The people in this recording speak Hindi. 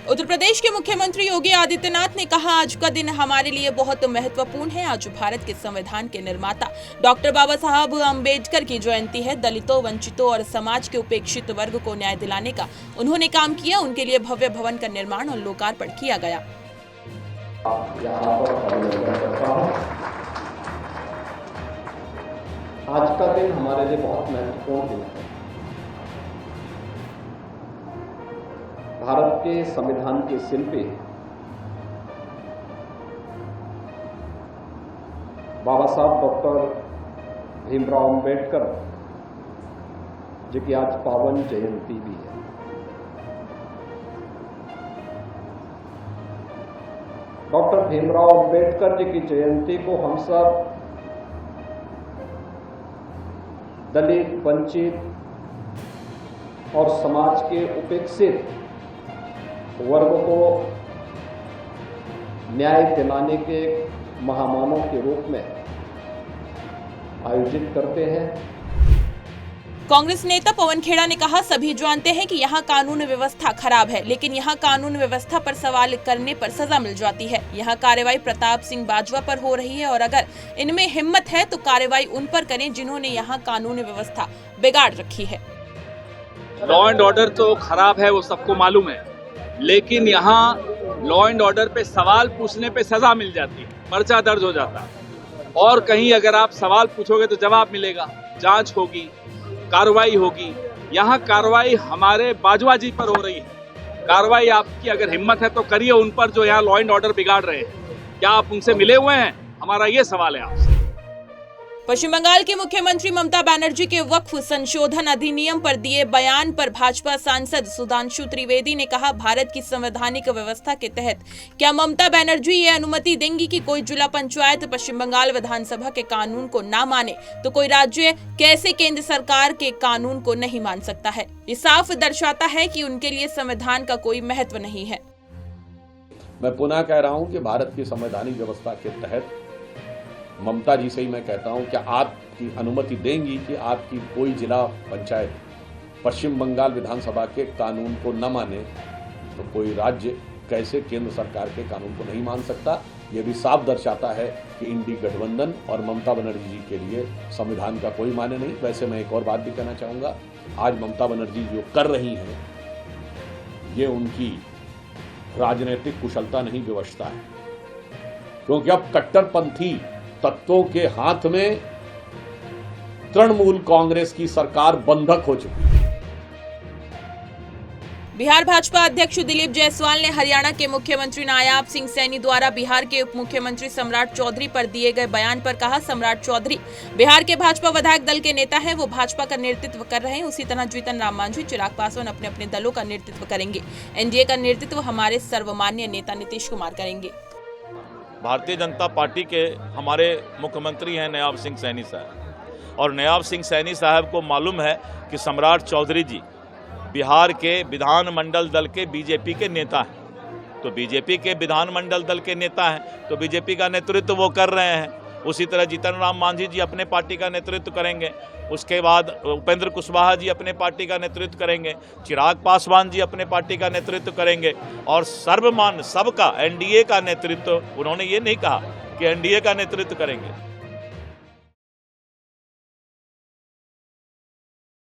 उत्तर प्रदेश के मुख्यमंत्री योगी आदित्यनाथ ने कहा, आज का दिन हमारे लिए बहुत महत्वपूर्ण है। आज भारत के संविधान के निर्माता डॉक्टर बाबा साहब अम्बेडकर की जयंती है। दलितों, वंचितों और समाज के उपेक्षित वर्ग को न्याय दिलाने का उन्होंने काम किया। उनके लिए भव्य भवन का निर्माण और लोकार्पण किया गया। आज का दिन हमारे लिए बहुत महत्वपूर्ण दिन है। भारत के संविधान के शिल्पी बाबा साहब डॉक्टर भीमराव अम्बेडकर जी की आज पावन जयंती भी है। डॉक्टर भीमराव अम्बेडकर जी की जयंती को हम सब दलित, वंचित और समाज के उपेक्षित वर्ग को न्याय दिलाने के महामानव के रूप में आयोजित करते हैं। कांग्रेस नेता पवन खेड़ा ने कहा, सभी जानते हैं कि यहाँ कानून व्यवस्था खराब है, लेकिन यहाँ कानून व्यवस्था पर सवाल करने पर सजा मिल जाती है। यहाँ कार्रवाई प्रताप सिंह बाजवा पर हो रही है और अगर इनमें हिम्मत है तो कार्रवाई उन पर करें जिन्होंने यहाँ कानून व्यवस्था बिगाड़ रखी है। लॉ एंड ऑर्डर तो खराब है, वो सबको मालूम है, लेकिन यहाँ लॉ एंड ऑर्डर पे सवाल पूछने पे सजा मिल जाती है, पर्चा दर्ज हो जाता है। और कहीं अगर आप सवाल पूछोगे तो जवाब मिलेगा, जांच होगी, कार्रवाई होगी। यहाँ कार्रवाई हमारे बाजवा जी पर हो रही है। कार्रवाई आपकी अगर हिम्मत है तो करिए उन पर जो यहाँ लॉ एंड ऑर्डर बिगाड़ रहे हैं। क्या आप उनसे मिले हुए हैं? हमारा ये सवाल है आपसे। पश्चिम बंगाल की मुख्यमंत्री ममता बनर्जी के वक्फ संशोधन अधिनियम पर दिए बयान पर भाजपा सांसद सुधांशु त्रिवेदी ने कहा, भारत की संवैधानिक व्यवस्था के तहत क्या ममता बनर्जी ये अनुमति देंगी कि कोई जिला पंचायत पश्चिम बंगाल विधानसभा के कानून को ना माने तो कोई राज्य कैसे केंद्र सरकार के कानून को नहीं मान सकता है। ये साफ दर्शाता है कि उनके लिए संविधान का कोई महत्व नहीं है। मैं पुनः कह रहा हूं कि भारत की संवैधानिक व्यवस्था के तहत ममता जी से ही मैं कहता हूं, क्या आपकी अनुमति देंगी कि आपकी कोई जिला पंचायत पश्चिम बंगाल विधानसभा के कानून को न माने तो कोई राज्य कैसे केंद्र सरकार के कानून को नहीं मान सकता। यह भी साफ दर्शाता है कि इंडी गठबंधन और ममता बनर्जी जी के लिए संविधान का कोई माने नहीं। वैसे मैं एक और बात भी कहना चाहूँगा, आज ममता बनर्जी जो कर रही हैं ये उनकी राजनीतिक कुशलता नहीं, व्यवस्था है, क्योंकि अब कट्टरपंथी तत्वों के हाथ में तृणमूल कांग्रेस की सरकार बंधक हो चुकी है। बिहार भाजपा अध्यक्ष दिलीप जायसवाल ने हरियाणा के मुख्यमंत्री नायाब सिंह सैनी द्वारा बिहार के उप मुख्यमंत्री सम्राट चौधरी पर दिए गए बयान पर कहा, सम्राट चौधरी बिहार के भाजपा विधायक दल के नेता हैं, वो भाजपा का नेतृत्व कर रहे हैं। उसी तरह जीतन राम मांझी, चिराग पासवान अपने अपने दलों का नेतृत्व करेंगे। एनडीए का नेतृत्व हमारे सर्वमान्य नेता नीतीश कुमार करेंगे। भारतीय जनता पार्टी के हमारे मुख्यमंत्री हैं नायाब सिंह सैनी साहब, और नायाब सिंह सैनी साहब को मालूम है कि सम्राट चौधरी जी बिहार के विधानमंडल दल के बीजेपी के नेता हैं। तो बीजेपी के विधानमंडल दल के नेता हैं तो बीजेपी का नेतृत्व वो कर रहे हैं। उसी तरह जीतन राम मांझी जी अपने पार्टी का नेतृत्व करेंगे। उसके बाद उपेंद्र कुशवाहा जी अपने पार्टी का नेतृत्व करेंगे। चिराग पासवान जी अपने पार्टी का नेतृत्व करेंगे। और सर्वमान्य सबका एनडीए का नेतृत्व, उन्होंने ये नहीं कहा कि एनडीए का नेतृत्व करेंगे।